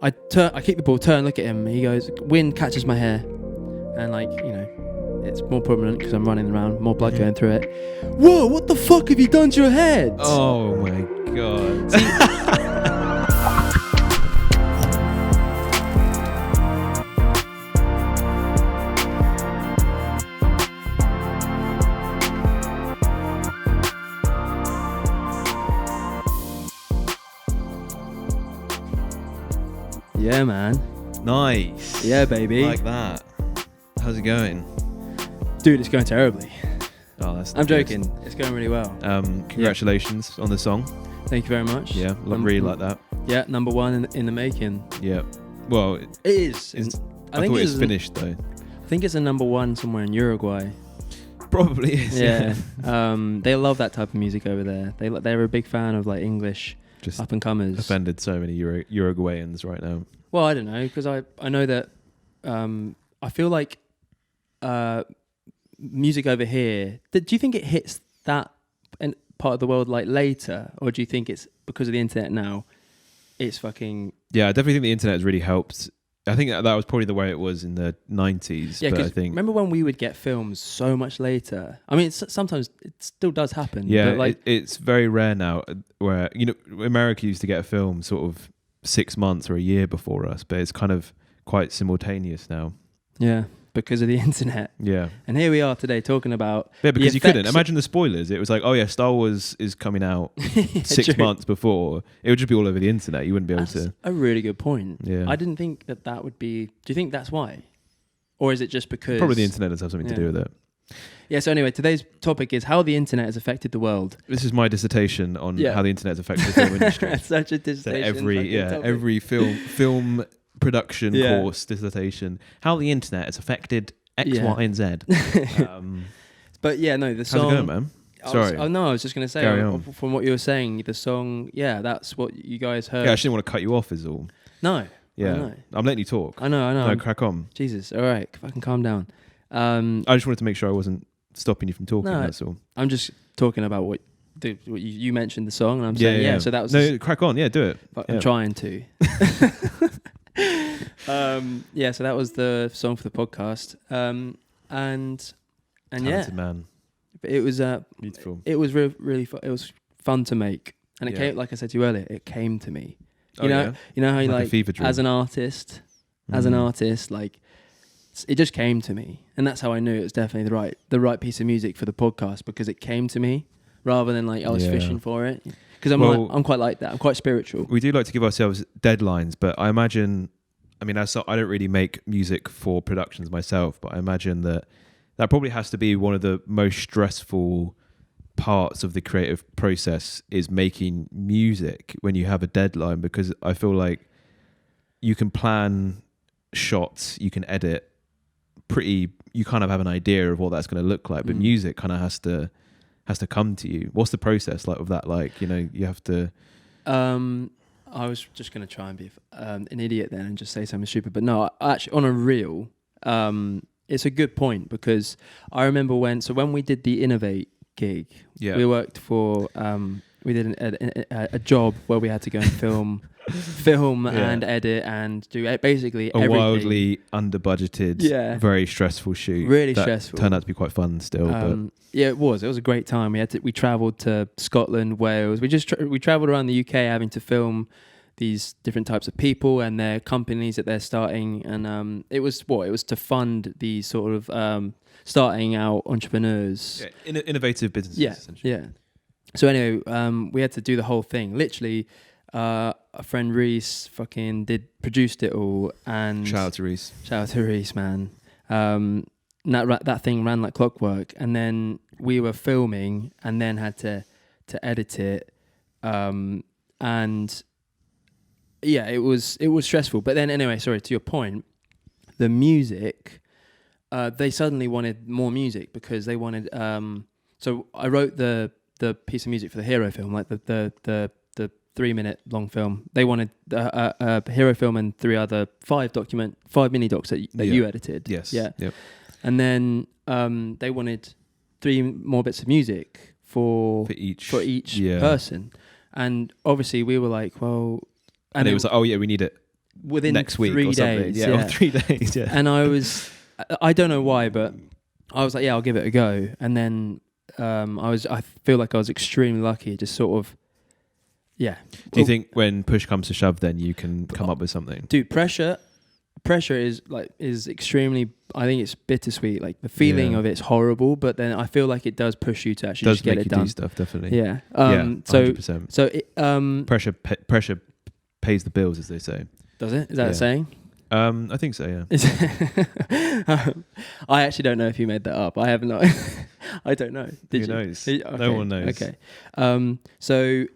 I kick the ball, turn, look at him. He goes, wind catches my hair, and like, you know, it's more prominent because I'm running around, more blood going through it. Whoa! What the fuck have you done to your head? Oh my god! Yeah, man. Nice. Yeah, baby. Like that. How's it going? Dude, it's going terribly. Oh, that's. I'm joking. It's going really well. Congratulations on the song. Thank you very much. Yeah, really like that. Yeah, number one in the making. Yeah. Well, it is. I thought it was finished though. I think it's a number one somewhere in Uruguay. Probably is. Yeah. They love that type of music over there. They're a big fan of like English up and comers. Offended so many Uruguayans right now. Well, I don't know, because I know that I feel like music over here. Do you think it hits that part of the world like later, or do you think it's because of the internet now? It's fucking. Yeah, I definitely think the internet has really helped. I think that was probably the way it was in the 90s. Yeah, but I think remember when we would get films so much later? I mean, sometimes it still does happen. Yeah, but like, it's very rare now. Where America used to get a film sort of 6 months or a year before us, but it's kind of quite simultaneous now. Yeah, because of the internet. Yeah. And here we are today talking about... Yeah, because you couldn't. Imagine the spoilers. It was like, oh yeah, Star Wars is coming out 6 months before. It would just be all over the internet. You wouldn't be able to... That's a really good point. Yeah. I didn't think that would be... Do you think that's why? Or is it just because... Probably the internet does have something to do with it. Yeah, so anyway, today's topic is how the internet has affected the world. This is my dissertation on how the internet has affected the film industry. Such a dissertation. So every film production course dissertation, how the internet has affected X, Y, and Z. But yeah, no, the song... How's it going, man? Sorry. I was just going to say, from what you were saying, the song, that's what you guys heard. Yeah, I just didn't want to cut you off is all. No. Yeah. I'm letting you talk. I know. No, crack on. Jesus. All right. Fucking calm down. I just wanted to make sure I wasn't stopping you from talking, that's all. I'm just talking about what you mentioned the song, and I'm saying, so that was... No, crack on, do it. I'm trying to. So that was the song for the podcast. And Talented man. It was beautiful. It was really fun. It was fun to make, and it came, like I said to you earlier, it came to me. You know how you like as an artist, like it just came to me, and that's how I knew it was definitely the right piece of music for the podcast, because it came to me rather than like I was fishing for it. Because I'm quite like that. I'm quite spiritual. We do like to give ourselves deadlines, but I imagine, I don't really make music for productions myself, but I imagine that probably has to be one of the most stressful parts of the creative process, is making music when you have a deadline, because I feel like you can plan shots, you can edit you kind of have an idea of what that's going to look like, but music kind of has to come to you. What's the process like of that? Like, you have to... I was just going to try and be an idiot then and just say something stupid, but no, actually on a real, it's a good point, because I remember when we did the Innovate gig, we worked for, we did a job where we had to go and film and edit and do basically everything. Wildly under-budgeted, very stressful shoot. Really stressful. Turned out to be quite fun still. But yeah, it was a great time. We travelled to Scotland, Wales. We travelled around the UK having to film these different types of people and their companies that they're starting, and it was to fund these sort of starting out entrepreneurs, innovative businesses. Essentially. Yeah. So anyway, we had to do the whole thing. Literally, a friend Reese produced it all, and shout out to Reese, man. That thing ran like clockwork, and then we were filming, and then had to edit it, and. Yeah, it was stressful. But then anyway, sorry, to your point, the music, they suddenly wanted more music, because they wanted... so I wrote the piece of music for the Hero film, like the 3-minute long film. They wanted a Hero film and 5 mini docs that you edited. Yes. Yeah. Yep. And then they wanted 3 more bits of music for each person. And obviously we were like, well... And it was like, oh yeah, we need it within next week 3 or something. days. Yeah, or 3 days. Yeah. And I don't know why, but I was like, yeah, I'll give it a go. And then I feel like I was extremely lucky. Just sort of, yeah. Do you think when push comes to shove, then you can come up with something? Dude, pressure is extremely. I think it's bittersweet. Like the feeling of it's horrible, but then I feel like it does push you to actually just get it done. Do stuff, definitely. Yeah. 100%. So it, pressure pays the bills, as they say. does it? Is that a saying? I think so. Yeah. I actually don't know if you made that up. I have not. I don't know. Who knows? No one knows. Okay. So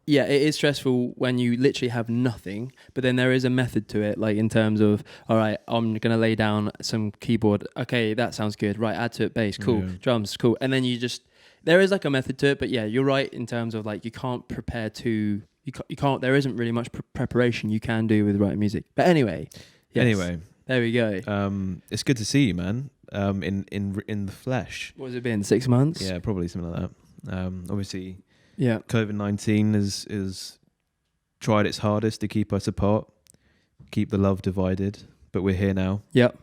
yeah, it is stressful when you literally have nothing, but then there is a method to it, like in terms of, all right, I'm going to lay down some keyboard. Okay, that sounds good. Right, add to it bass. Cool. Yeah. Drums. Cool. And then there is like a method to it, but yeah, you're right in terms of like you can't prepare you can't, there isn't really much preparation you can do with writing music. But anyway. Yes, Anyway. There we go. It's good to see you, man, in the flesh. What has it been, 6 months? Yeah, probably something like that. Obviously, Yeah. COVID-19 has tried its hardest to keep us apart, keep the love divided, but we're here now. Yep.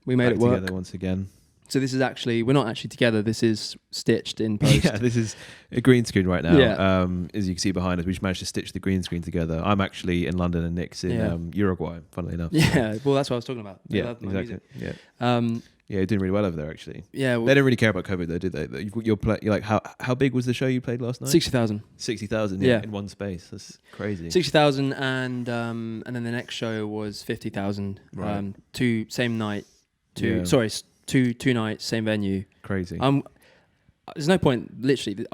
We made Back it work. together once again. So this is actually, we're not actually together. This is stitched in post. Yeah, this is a green screen right now. Yeah. As you can see behind us, we just managed to stitch the green screen together. I'm actually in London and Nick's in Uruguay, funnily enough. Yeah, well, that's what I was talking about. They Yeah, love my exactly. music. Yeah. Yeah, you're doing really well over there, actually. Yeah. They don't really care about COVID, though, do they? You're like, how big was the show you played last night? 60,000. 60,000, Yeah. in one space. That's crazy. 60,000 and then the next show was 50,000. Right. Same night. Yeah. Two nights, same venue. Crazy. There's no point, literally,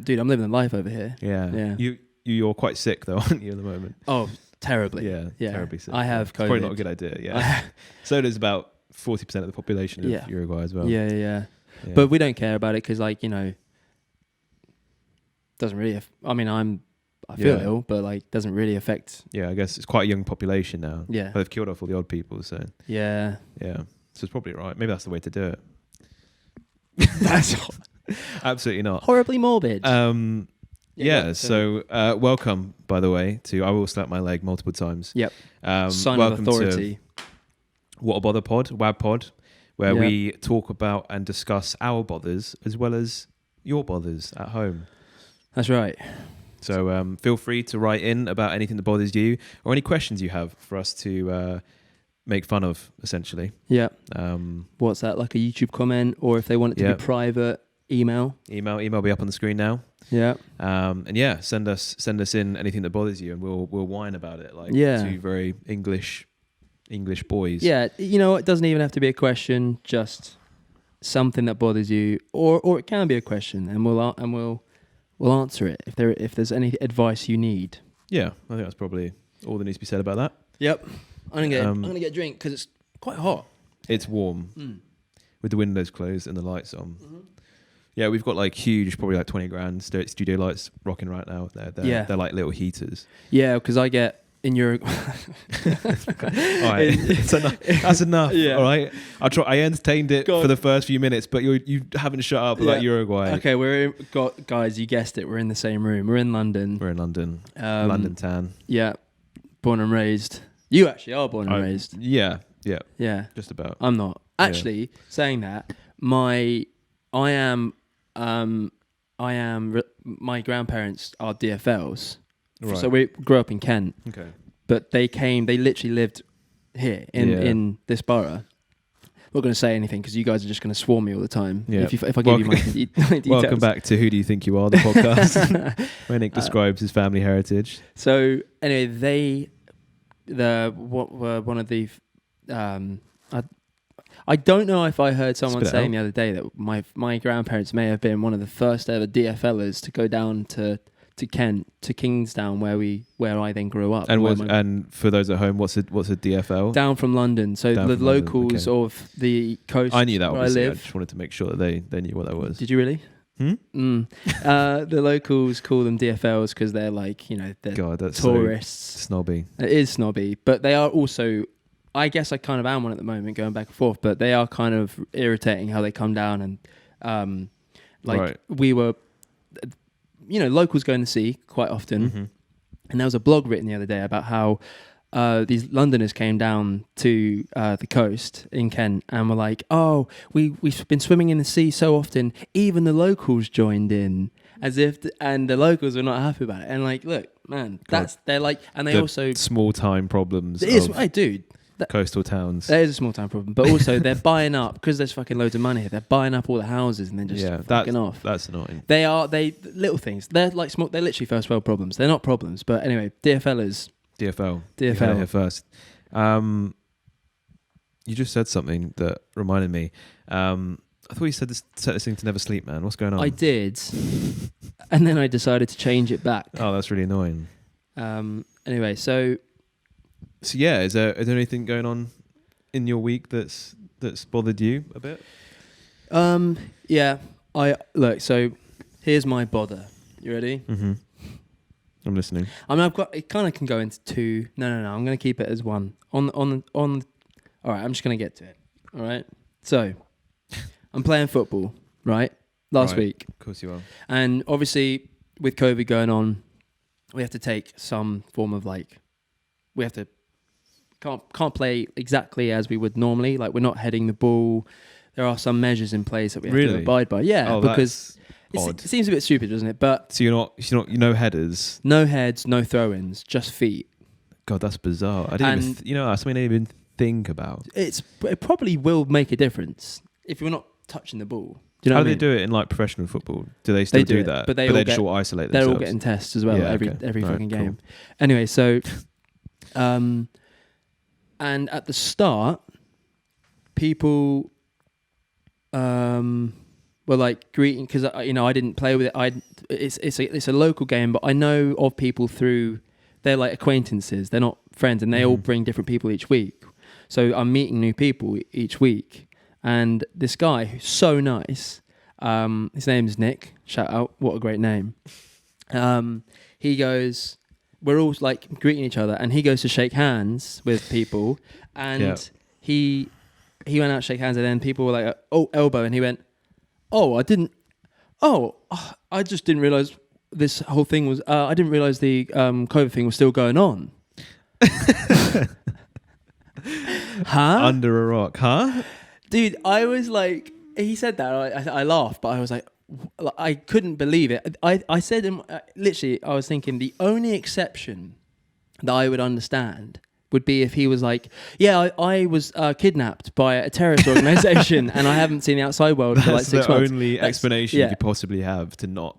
dude, I'm living a life over here. Yeah. You're quite sick, though, aren't you, at the moment? Oh, terribly. Yeah. Terribly sick. I have COVID. It's probably not a good idea, yeah. So does about 40% of the population of Uruguay as well. Yeah. But we don't care about it because, like, doesn't really. I feel ill, but like doesn't really affect. Yeah, I guess it's quite a young population now. Yeah, but they've killed off all the old people, so yeah. So it's probably right. Maybe that's the way to do it. That's absolutely not. Horribly morbid. So welcome, by the way, to I Will Slap My Leg multiple times. Yep. Sign welcome of authority. To What a Bother Pod, wabpod, where we talk about and discuss our bothers as well as your bothers at home. That's right. So feel free to write in about anything that bothers you or any questions you have for us to make fun of, essentially. Yeah. What's that, like a YouTube comment, or if they want it to be private, email? Email will be up on the screen now. Yeah. And send us in anything that bothers you, and we'll whine about it like two very English boys. Yeah, it doesn't even have to be a question, just something that bothers you, or it can be a question, and we'll answer it if there's any advice you need. Yeah, I think that's probably all that needs to be said about that. Yep. I'm gonna get a drink because it's quite hot. It's warm with the windows closed and the lights on. Mm-hmm. Yeah, we've got like huge, probably like 20 grand studio lights rocking right now. They're like little heaters. Yeah, because I get in your. All right, that's enough. Yeah. All right, I entertained it for the first few minutes, but you haven't shut up about Uruguay. Okay, guys. You guessed it. We're in the same room. We're in London. London town. Yeah, born and raised. You actually are born and raised. Yeah. Just about. I'm not actually saying that. My my grandparents are DFLs. Right. So we grew up in Kent. Okay. But they literally lived here in this borough. I'm not going to say anything because you guys are just going to swarm me all the time. Yeah. If I give you my details. Welcome back to Who Do You Think You Are, the podcast, where Nick describes his family heritage. So anyway, one of the I don't know if I heard someone saying the other day that my grandparents may have been one of the first ever DFLers to go down to Kent, to Kingsdown, where I then grew up. And for those at home, what's a DFL? Down from London. So the locals of the coast. I knew that. Where I live. I just wanted to make sure that they knew what that was. Did you really? The locals call them DFLs because they're like, they're that's tourists. So snobby. It is snobby, but they are also. I guess I kind of am one at the moment, going back and forth, but they are kind of irritating how they come down and we were. Locals go in the sea quite often. Mm-hmm. And there was a blog written the other day about how these Londoners came down to the coast in Kent and were like, "Oh, we've been swimming in the sea so often, even the locals joined in." As if, and the locals were not happy about it. And like, look, man, they're like, and they also small time problems. It is, of hey, dude. Coastal towns. That is a small time problem, but also they're buying up because there's fucking loads of money here. They're buying up all the houses and then just fucking off. That's annoying. They little things. They're like small. They're literally first world problems. They're not problems, but anyway, dear fellas. DFL. You heard it here first. You just said something that reminded me. I thought you set this thing to never sleep, man. What's going on? I did, and then I decided to change it back. Oh, that's really annoying. Anyway, so yeah, is there anything going on in your week that's bothered you a bit? Yeah. So here's my bother. You ready? Mm-hmm. I'm listening. I mean, it kind of can go into two. No. I'm going to keep it as one. On. All right. I'm just going to get to it. All right. So, I'm playing football. Right. Last week. Of course you are. And obviously, with COVID going on, we have to take some form of can't play exactly as we would normally. Like, we're not heading the ball. There are some measures in place that we have to abide by. Yeah, because it seems a bit stupid, doesn't it? But so you're not no headers, no heads, no throw-ins, just feet. God, that's bizarre. I didn't that's something I didn't even think about. It probably will make a difference if you're not touching the ball. Do you know How do they do it in like professional football? Do they still do that? But they just all isolate themselves. They're all getting tests as well every fucking game. Cool. Anyway, so and at the start, people were like greeting because I didn't play with it. It's a local game, but I know of people through they're like acquaintances. They're not friends, and they all bring different people each week. So I'm meeting new people each week. And this guy who's so nice, his name's Nick. Shout out, what a great name. He goes, we're all like greeting each other, and he goes to shake hands with people, and he went out to shake hands, and then people were like, "Oh, elbow," and he went, I just didn't realize this whole thing was. I didn't realize the COVID thing was still going on. Huh? Under a rock, huh? Dude, I was like, he said that, I laughed, but I was like, I couldn't believe it. I said, literally, I was thinking the only exception that I would understand would be if he was like, I was kidnapped by a terrorist organization and I haven't seen the outside world for like 6 months. That's the only explanation you could possibly have to not.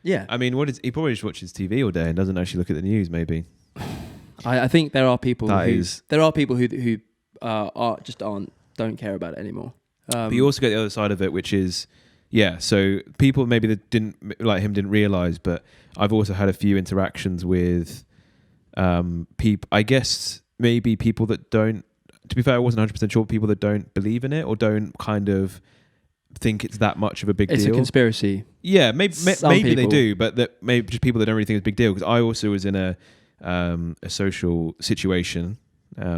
Yeah. I mean, he probably just watches TV all day and doesn't actually look at the news, maybe. I think there are people who don't care about it anymore. But you also get the other side of it, which is, so people maybe that didn't realize, but I've also had a few interactions with people, I guess maybe people that don't, to be fair, I wasn't 100% sure, people that don't believe in it or don't kind of think it's that much of a big deal. It's a conspiracy. Yeah, maybe they do, but that maybe just people that don't really think it's a big deal. Because I also was in a social situation,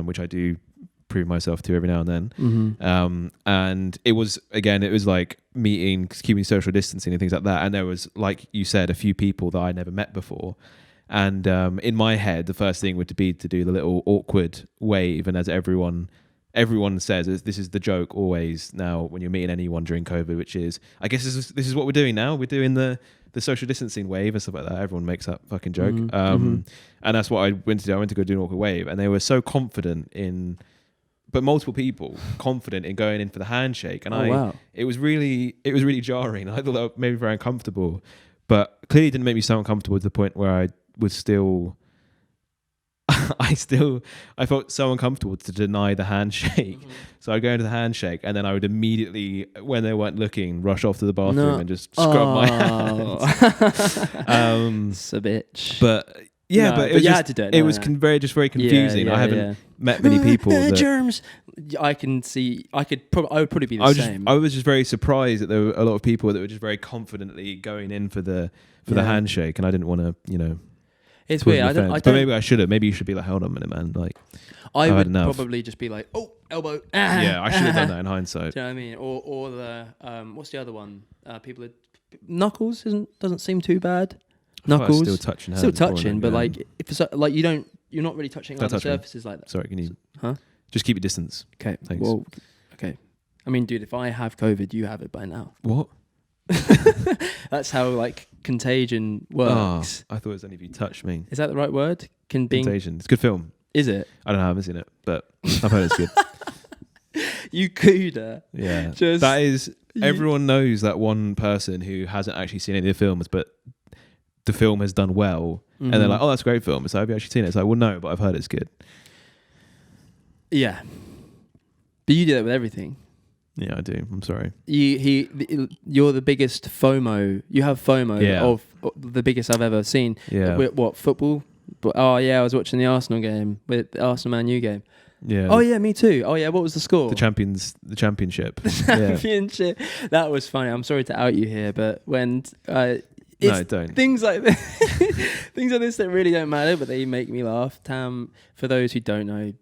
which I do prove myself to every now and then. Mm-hmm. And it was like meetings, keeping social distancing and things like that. And there was, like you said, a few people that I never met before. And in my head, the first thing would be to do the little awkward wave. And as everyone says, this is the joke always now when you're meeting anyone during COVID, which is, I guess this is what we're doing now. We're doing the social distancing wave and stuff like that. Everyone makes that fucking joke. And that's what I went to do. I went to go do an awkward wave. And they were so confident but multiple people confident in going in for the handshake. And it was really jarring. I thought that made me very uncomfortable, but clearly didn't make me so uncomfortable to the point where I was still, I felt so uncomfortable to deny the handshake. Mm-hmm. So I'd go into the handshake and then I would immediately, when they weren't looking, rush off to the bathroom and just scrub my hands. It's a bitch. But but it was just, to do it. It was very confusing. I haven't met many people. Germs. I can see. I would probably be the same. I was just very surprised that there were a lot of people that were just very confidently going in for the handshake, and I didn't want to, It's weird. But maybe I should have. Maybe you should be like, hold on a minute, man. Like, I would probably just be like, oh, elbow. Yeah, I should have done that in hindsight. Do you know what I mean? Or the what's the other one? People Knuckles doesn't seem too bad. Knuckles still touching, but like if it's like you you're not really touching Don't other touch me. surfaces like that. Sorry, can you? Huh? Just keep your distance. Okay. Thanks. Well, okay. I mean, dude, if I have COVID, you have it by now. What? That's how like contagion works. I thought it was only if you touched me. Is that the right word? Contagion. It's a good film. Is it? I don't know. I haven't seen it, but I've heard it's good. You cooder. Yeah. Just That is. Everyone knows that one person who hasn't actually seen any of the films, but the film has done well, and they're like, "Oh, that's a great film." So have you actually seen it? It's like, well, no, but I've heard it's good. Yeah. But you do that with everything. Yeah, I do. I'm sorry. You're the biggest FOMO. You have FOMO of the biggest I've ever seen. Yeah. What, football? But oh yeah, I was watching the Arsenal game, with the Arsenal Man U game. Yeah. Oh yeah, me too. Oh yeah, what was the score? The championship. Championship. That was funny. I'm sorry to out you here, but when No, don't. things like this, things like this that really don't matter, but they make me laugh. Tam, for those who don't know,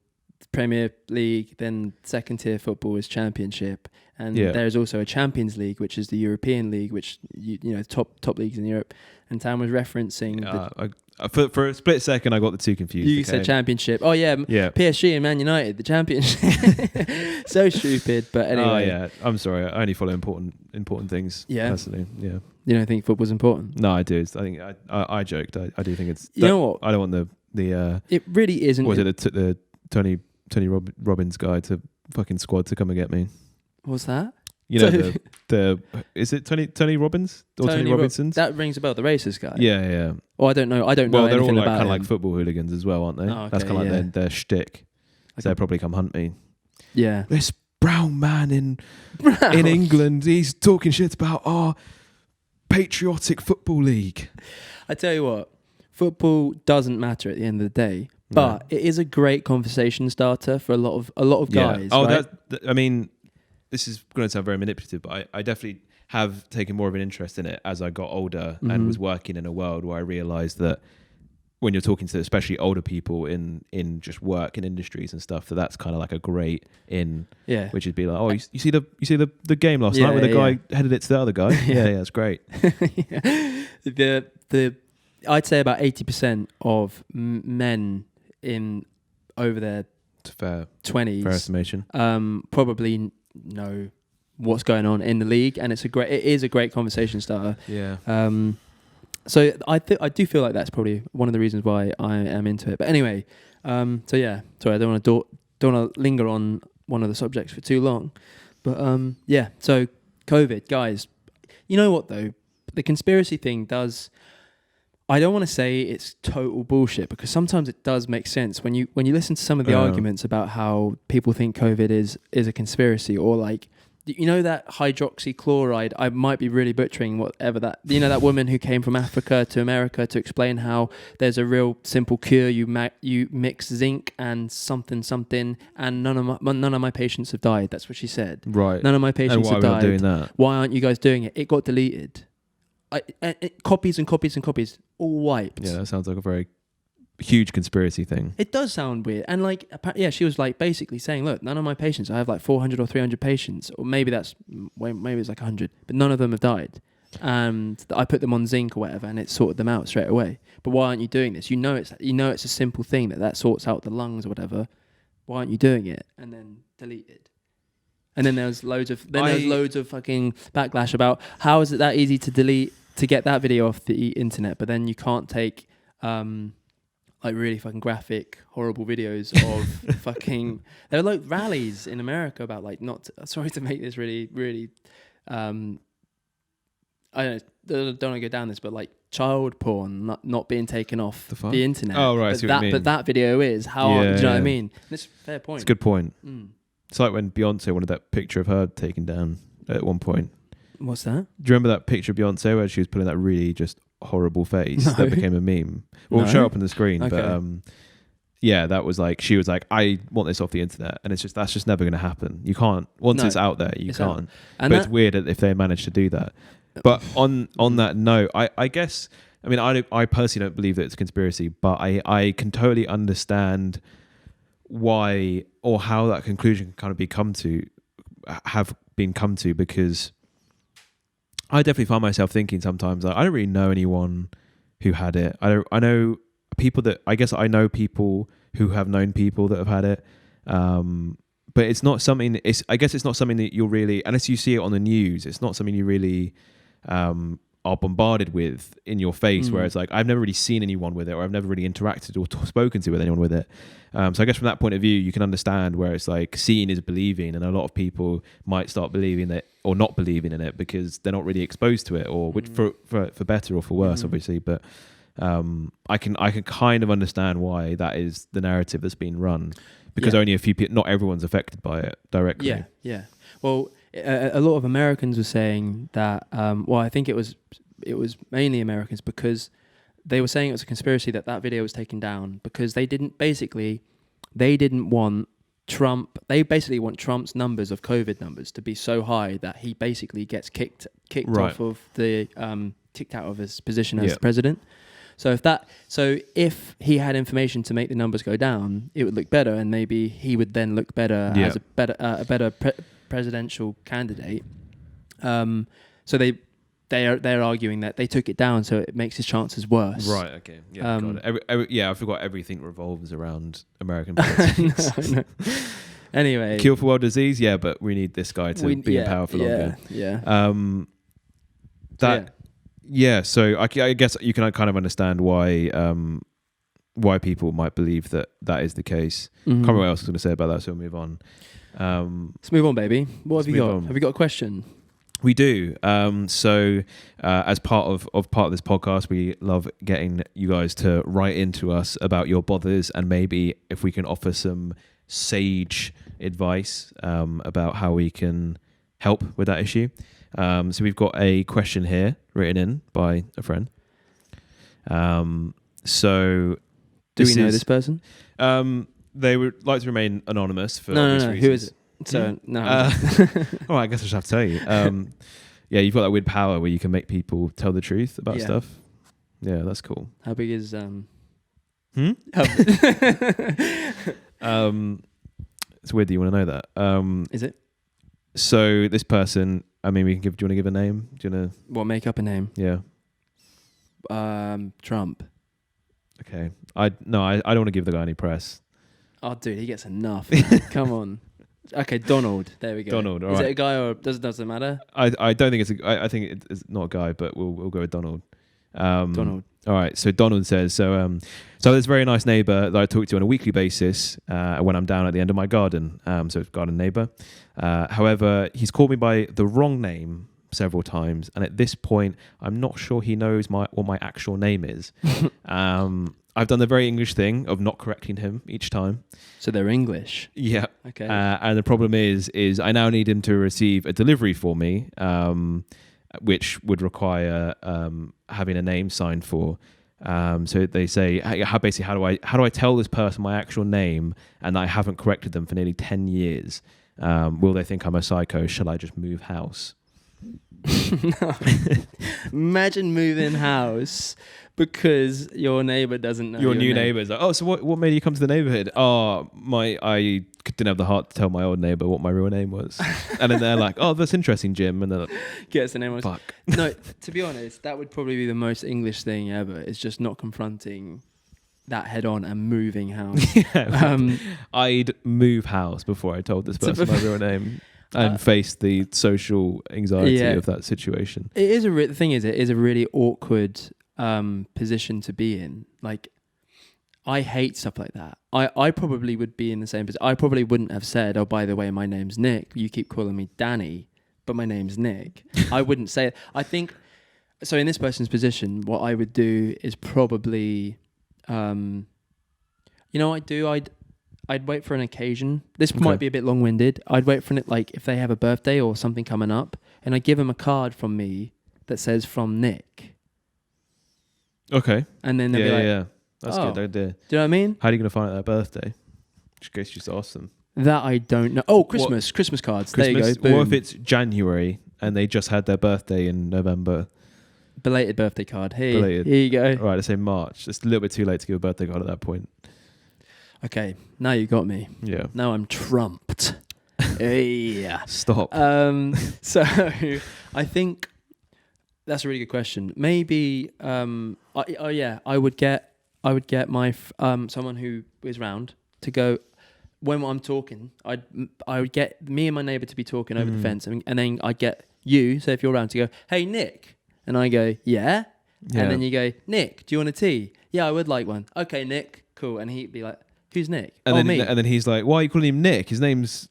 Premier League, then second tier football is Championship, and there's also a Champions League, which is the European League, which you know top leagues in Europe. And Tam was referencing for a split second I got the two confused. You said Championship. Oh yeah, PSG and Man United, the Championship. So stupid, but anyway. Oh yeah, I'm sorry. I only follow important things. Yeah, personally. Yeah. You don't think football's important? No, I do. I think I joked. I do think it's. You know what? I don't want the. It really isn't. Was it the Tony Robbins guy to fucking squad to come and get me? What's that? You know is it Tony Robbins or Tony Robinsons? That rings a bell. The racist guy. Yeah. Oh, I don't know. Well, they're all like kind of like football hooligans as well, aren't they? Oh, okay, that's kind of like their shtick. So they'll probably come hunt me. Yeah. This brown man in England, he's talking shit about our patriotic football league. I tell you what, football doesn't matter at the end of the day, but it is a great conversation starter for a lot of guys. Oh, right? I mean, this is going to sound very manipulative, but I definitely have taken more of an interest in it as I got older and was working in a world where I realised that when you're talking to especially older people in just work and industries and stuff, that's kind of like a great in, which would be like, oh, you see the game last night where the guy headed it to the other guy. yeah, it's great. The I'd say about 80% of men in over their 20s, fair estimation, probably know what's going on in the league, and it is a great conversation starter. Yeah. So I do feel like that's probably one of the reasons why I am into it. But anyway, sorry, I don't want to linger on one of the subjects for too long. But so COVID, guys. You know what though? The conspiracy thing does. I don't want to say it's total bullshit, because sometimes it does make sense when you listen to some of the arguments about how people think COVID is a conspiracy, or like, you know, that hydroxychloride. I might be really butchering whatever that. You know, that woman who came from Africa to America to explain how there's a real simple cure. You mix zinc and something, and none of my patients have died. That's what she said. Right. None of my patients have died. Why are we not doing that? Why aren't you guys doing it? It got deleted. Copies and copies and copies, all wiped. Yeah, that sounds like a very huge conspiracy thing. It does sound weird. And like, she was like basically saying, look, none of my patients, I have like 400 or 300 patients, or maybe it's like 100, but none of them have died. And I put them on zinc or whatever, and it sorted them out straight away. But why aren't you doing this? You know it's a simple thing that sorts out the lungs or whatever. Why aren't you doing it? And then deleted. And then there's loads of fucking backlash about how is it that easy to get that video off the internet, but then you can't take like really fucking graphic, horrible videos of fucking. There are like rallies in America about like sorry to make this really, really. I don't want to go down this, but like child porn not being taken off the internet. Oh right, but that video is how. Do you know what I mean? That's a fair point. It's a good point. It's like when Beyonce wanted that picture of her taken down at one point. What's that? Do you remember that picture of Beyonce where she was putting that really just horrible face that became a meme? Well, show up on the screen, okay. But that was like, she was like, I want this off the internet, and that's just never going to happen. You can't. Once it's out there, you can't. But it's weird if they manage to do that. But on that note, I guess, I mean, I personally don't believe that it's a conspiracy, but I can totally understand why or how that conclusion can kind of have been come to, because I definitely find myself thinking sometimes, like, I don't really know anyone who had it. I people that I guess I know people who have known people that have had it. But it's not something. I guess it's not something that you'll really, unless you see it on the news. It's not something you really are bombarded with in your face. Where it's like, I've never really seen anyone with it, or I've never really interacted or spoken to with anyone with it. So I guess from that point of view, you can understand where it's like seeing is believing, and a lot of people might start believing it or not believing in it because they're not really exposed to it, or which for better or for worse, obviously. But I can kind of understand why that is the narrative that's being run. Because only a few people, not everyone's affected by it directly. Yeah. Well, a lot of Americans were saying that. I think it was mainly Americans, because they were saying it was a conspiracy that video was taken down because they didn't want Trump. They basically want Trump's numbers of COVID numbers to be so high that he basically gets kicked off of the kicked out of his position as president. So if he had information to make the numbers go down, it would look better, and maybe he would then look better as a better presidential candidate. So they're arguing that they took it down, so it makes his chances worse. Right. Okay. Yeah. Got it. I forgot everything revolves around American politics. No. Anyway, cure for world disease. Yeah, but we need this guy to be in power for longer. Yeah. So I guess you can kind of understand why people might believe that is the case. Can't remember what else I was going to say about that, so we'll move on. Let's move on, baby. What have you got? Have you got a question? We do. So as part of this podcast, we love getting you guys to write into us about your bothers, and maybe if we can offer some sage advice about how we can help with that issue. So we've got a question here written in by a friend. So do we know this person? They would like to remain anonymous for obvious reasons. Who is it? So no. Oh, I guess I should have to tell you. You've got that weird power where you can make people tell the truth about stuff. Yeah, that's cool. How big is It's weird that you want to know that. Is it? So this person, I mean, do you want to give a name? Do you want to make up a name? Yeah. Trump. Okay. I don't want to give the guy any press. Oh, dude, he gets enough. Come on. Okay, Donald. There we go. Donald. All is right. it a guy or doesn't matter? I don't think I think it's not a guy, but we'll go with Donald. Donald. All right. So Donald says, so there's a very nice neighbour that I talk to on a weekly basis when I'm down at the end of my garden. So garden neighbour. However, he's called me by the wrong name several times, and at this point, I'm not sure he knows what my actual name is. I've done the very English thing of not correcting him each time. So they're English. Yeah. Okay. And the problem is I now need him to receive a delivery for me, which would require having a name signed for. So they say, how do I tell this person my actual name and I haven't corrected them for nearly 10 years? Will they think I'm a psycho? Shall I just move house? Imagine moving house because your neighbour doesn't know your new neighbour's like, oh, so what made you come to the neighbourhood? Oh, I didn't have the heart to tell my old neighbour what my real name was. And then they're like, oh, that's interesting, Jim. And they're like, guess the name was. Fuck. No, to be honest, that would probably be the most English thing ever. It's just not confronting that head on and moving house. I'd move house before I told this person my real name. And face the social anxiety of that situation. It is the thing is, it is a really awkward position to be in. Like, I hate stuff like that. I probably would be in the same position. I probably wouldn't have said, oh, by the way, my name's Nick. You keep calling me Danny, but my name's Nick. I wouldn't say it. I think, so in this person's position, what I would do is probably, I'd wait for an occasion. This might be a bit long-winded. I'd wait for it, like if they have a birthday or something coming up, and I'd give them a card from me that says from Nick. Okay. And then they'll be like, yeah. That's a good idea. Do you know what I mean? How are you going to find out their birthday? Just guess just ask them. That I don't know. Oh, Christmas cards. There you go. Boom. Or if it's January and they just had their birthday in November. Belated birthday card. Hey, Belated. Here you go. All right, let's say March. It's a little bit too late to give a birthday card at that point. Okay, now you got me. Yeah. Now I'm trumped. Yeah. Stop. So I think that's a really good question. Maybe I would get I would get my someone who is round to go when I'm talking. I would get me and my neighbour to be talking over the fence, and then I'd get you. So if you're around, to go, hey Nick, and I go, yeah, and then you go, Nick, do you want a tea? Yeah, I would like one. Okay, Nick, cool. And he'd be like, who's Nick? And me. And then he's like, why are you calling him Nick? His name's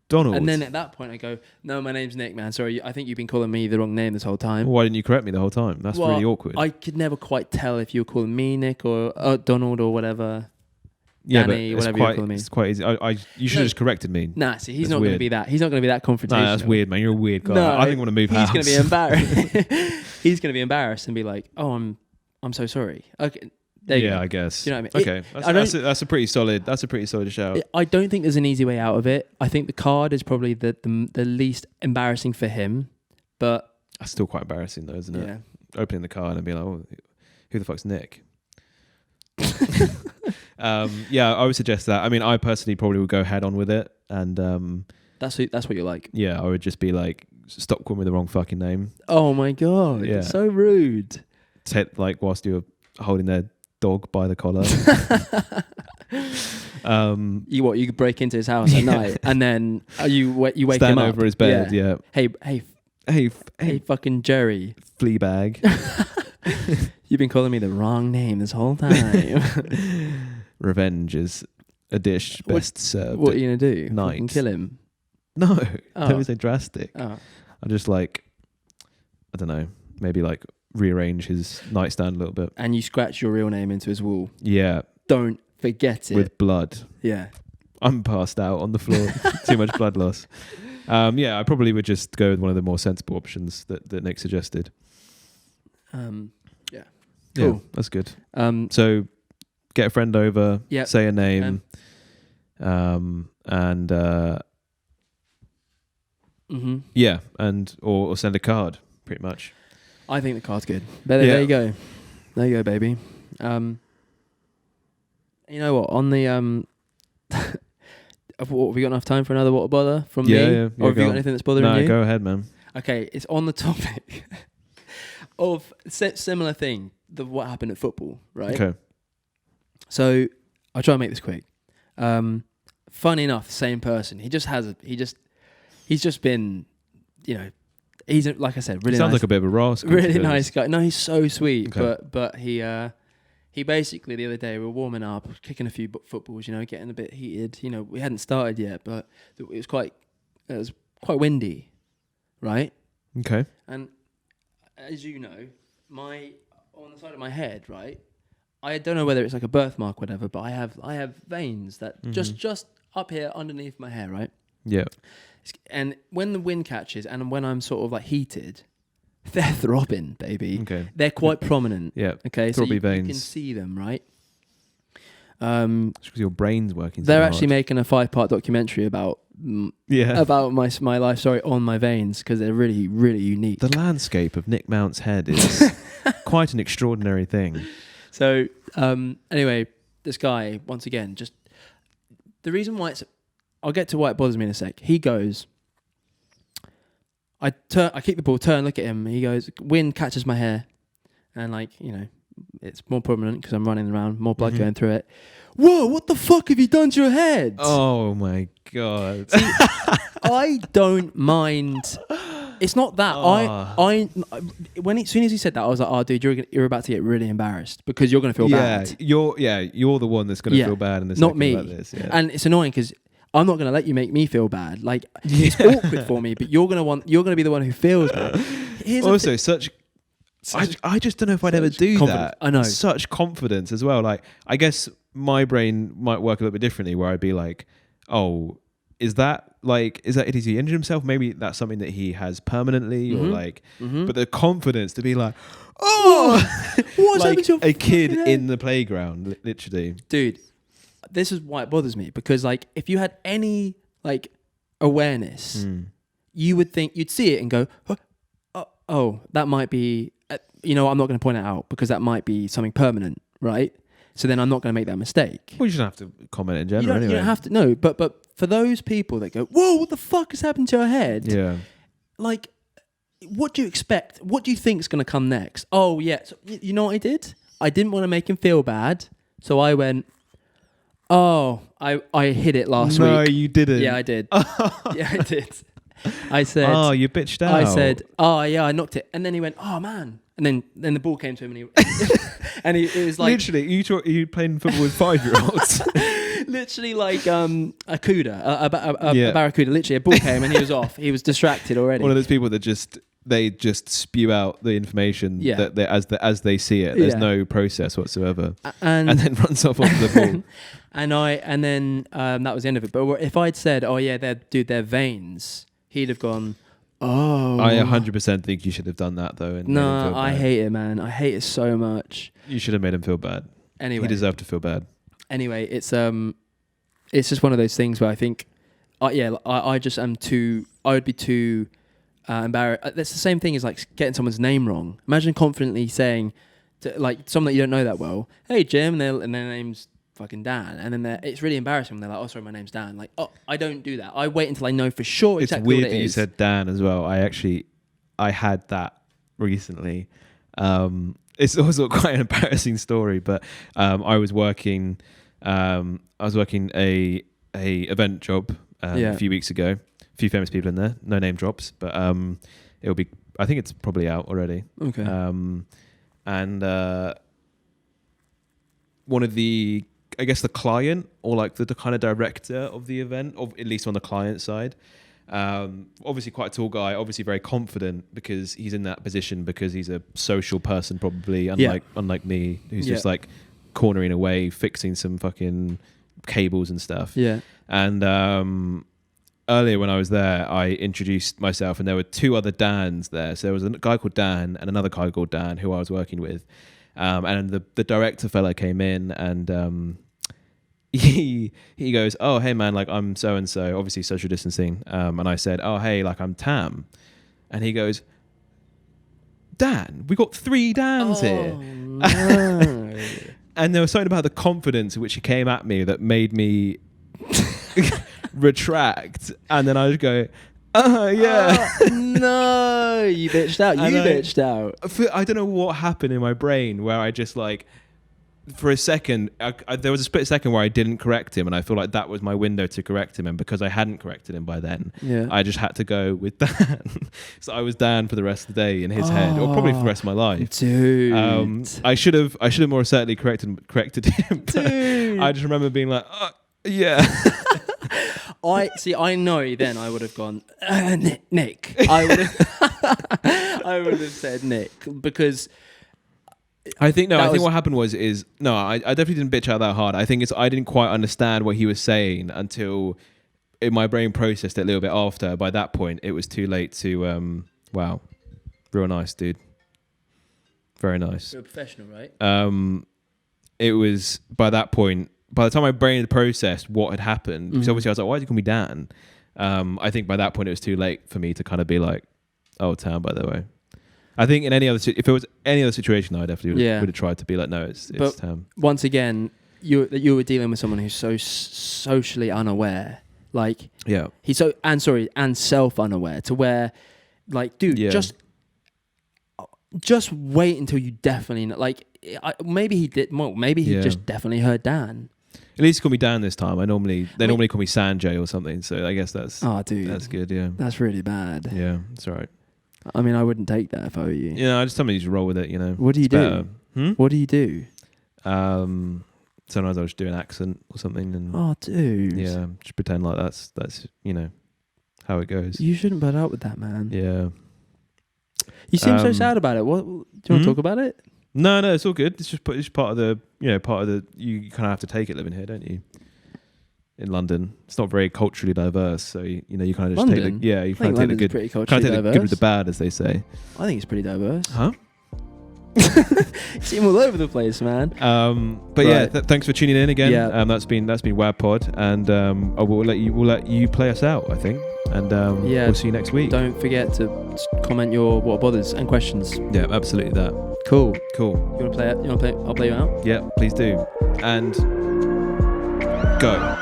Donald. And then at that point I go, no, my name's Nick, man. Sorry, I think you've been calling me the wrong name this whole time. Why didn't you correct me the whole time? That's really awkward. I could never quite tell if you were calling me Nick or Donald or whatever. Yeah, Danny, but whatever you're calling me. It's quite easy. You should have just corrected me. Nah, see, he's not going to be that. He's not going to be that confrontational. No, that's weird, man. You're a weird guy. No, I think I want to move house. He's going to be embarrassed. He's going to be embarrassed and be like, oh, I'm so sorry. Okay. There you go. I guess. You know what I mean? Okay, that's a pretty solid. That's a pretty solid shout. I don't think there's an easy way out of it. I think the card is probably the least embarrassing for him, but that's still quite embarrassing though, isn't it? Yeah. Opening the card and being like, oh, who the fuck's Nick? Yeah, I would suggest that. I mean, I personally probably would go head on with it, and that's what you're like. Yeah, I would just be like, stop calling me the wrong fucking name. Oh my god, yeah, so rude. Like whilst you're holding their dog by the collar. You could break into his house at night, and then you wake stand him up over his bed. Yeah. Hey, fucking Jerry, Fleabag. You've been calling me the wrong name this whole time. Revenge is a dish best served. What are you gonna do? Night. Fucking kill him? No, don't be so drastic. Oh. I just like, I don't know, maybe like rearrange his nightstand a little bit. And you scratch your real name into his wall. Yeah. Don't forget it. With blood. Yeah. I'm passed out on the floor. Too much blood loss. Yeah, I probably would just go with one of the more sensible options that Nick suggested. Yeah. Cool. Yeah, that's good. So get a friend over, say a name, and yeah, and or send a card, pretty much. I think the card's good. But there you go. There you go, baby. You know what? On the have we got enough time for another water bother from me? Yeah, or have you got anything that's bothering you? No, go ahead, man. Okay, it's on the topic of similar thing, what happened at football, right? Okay. So I'll try and make this quick. Funny enough, same person. He's just been, he's like I said, really sounds nice, like a bit of a rascal. really nice guy. No, he's so sweet. Okay. But he basically the other day we were warming up, kicking a few footballs, getting a bit heated. We hadn't started yet, but it was quite windy, right? Okay. And as you know, on the side of my head, right? I don't know whether it's like a birthmark, or whatever, but I have veins that just up here underneath my hair, right? Yeah. And when the wind catches and when I'm sort of like heated, they're throbbing, baby. Okay. They're quite prominent. Yeah. Okay. Throbby so veins. you can see them, right? It's because your brain's working. They're so actually hard. making a 5-part documentary about my life story on my veins because they're really, really unique. The landscape of Nick Mount's head is quite an extraordinary thing. So anyway, this guy once again, just the reason why I'll get to why it bothers me in a sec. He goes, I kick the ball, turn, look at him. He goes, wind catches my hair, and it's more prominent because I'm running around, more blood going through it. Whoa, what the fuck have you done to your head? Oh my god. See, I don't mind. It's not that. As soon as he said that, I was like, oh dude, you're about to get really embarrassed because you're going to feel bad. You're the one that's going to feel bad in this. Not me. About this, yeah. And it's annoying because I'm not going to let you make me feel bad. Like it's awkward for me, but you're going to be the one who feels bad. Also, I just don't know if I'd ever do that. I know. Such confidence as well. Like, I guess my brain might work a little bit differently where I'd be like, oh, is that did he injure himself? Maybe that's something that he has permanently but the confidence to be like, oh, what's like a kid in the playground, literally. Dude, this is why it bothers me because if you had any awareness, you would think you'd see it and go, oh, that might be, I'm not going to point it out because that might be something permanent, right? So then I'm not going to make that mistake. Well, you shouldn't have to comment in general anyway. You don't have to, no, but for those people that go, whoa, what the fuck has happened to your head? Yeah. What do you expect? What do you think is going to come next? Oh, yeah. So, you know what I did? I didn't want to make him feel bad. So I went, oh, I hit it last week. No, you didn't. Yeah, I did. Yeah, I did. I said, oh, you bitched out. I said, oh yeah, I knocked it. And then he went, oh man. And then the ball came to him and he and it was like literally you playing football with 5-year-olds. literally like a cuda, a barracuda. Literally a ball came and he was off. He was distracted already. One of those people that just spew out the information that they, as they see it. There's no process whatsoever, and then runs off onto the ball. and then that was the end of it. But if I'd said, oh yeah, they're veins, he'd have gone, oh. I 100% think you should have done that though. And no, I hate it, man. I hate it so much. You should have made him feel bad. Anyway, he deserved to feel bad. Anyway, it's just one of those things where I think, I just am too. I would be too embarrassed. That's the same thing as like getting someone's name wrong. Imagine confidently saying, to, like someone that you don't know that well, "Hey Jim," and their name's fucking Dan, and then it's really embarrassing when they're like, "Oh, sorry, my name's Dan." Like, oh, I don't do that. I wait until I know for sure exactly it's weird what it that you is. said Dan as well. I had that recently. It's also quite an embarrassing story, but I was working a event job a few weeks ago. A few famous people in there, no name drops, but it'll be. I think it's probably out already. Okay. And one of the, I guess the client or like the kind of director of the event, or at least on the client side, obviously quite a tall guy, obviously very confident because he's in that position because he's a social person probably, unlike me, who's just like cornering away, fixing some fucking cables and stuff. Yeah. And earlier when I was there, I introduced myself and there were two other Dans there. So there was a guy called Dan and another guy called Dan who I was working with. And the director fella came in and he goes, "Oh, hey man, like I'm so-and-so," obviously social distancing. And I said, "Oh, hey, like I'm Tam." And he goes, "Dan, we got 3 Dans here." No. And there was something about the confidence in which he came at me that made me retract, and then I would go, yeah. No, you bitched out. Bitched out. I don't know what happened in my brain where I just like, for a second, there was a split second where I didn't correct him, and I feel like that was my window to correct him, and because I hadn't corrected him by then, I just had to go with Dan. So I was Dan for the rest of the day in his head, or probably for the rest of my life. Dude, I should have more certainly corrected him. Dude. I just remember being like, yeah. I know then I would have gone, Nick. I would have said Nick because I think what happened I definitely didn't bitch out that hard. I think I didn't quite understand what he was saying until my brain processed it a little bit after. By that point, it was too late to, wow, real nice, dude. Very nice. You're a professional, right? It was by that point, by the time my brain had processed what had happened, because obviously I was like, why did you call me Dan? I think by that point it was too late for me to kind of be like, oh, Tam, by the way. I think if it was any other situation, I definitely would have tried to be like, no, it's Tam. Once again, you were dealing with someone who's so socially unaware, like he's and self-unaware to where, like, dude, just wait until you definitely know. Like, maybe he did. Well, maybe he just definitely heard Dan. At least call me Dan this time. They normally call me Sanjay or something. So I guess that's that's good. Yeah, that's really bad. Yeah, it's all right. I mean, I wouldn't take that if I were you. Yeah, I just tell me you just roll with it. You know. What do you do? What do you do? Sometimes I'll just do an accent or something. And dude. Yeah, just pretend like that's how it goes. You shouldn't put up with that, man. Yeah. You seem so sad about it. What do you want to talk about it? No, it's all good. It's just part of the you kind of have to take it living here, don't you? In London, it's not very culturally diverse, so you kind of just London? you kind of take the good, pretty culturally diverse. The good with the bad, as they say. I think it's pretty diverse. Huh? You seem all over the place, man. But right. Thanks for tuning in again. Yeah. That's been wabpod, and we'll let you play us out, I think. And we'll see you next week. Don't forget to comment your what bothers and questions. Yeah, absolutely that. Cool. You want to play it? I'll play you out. Yeah, please do. And go.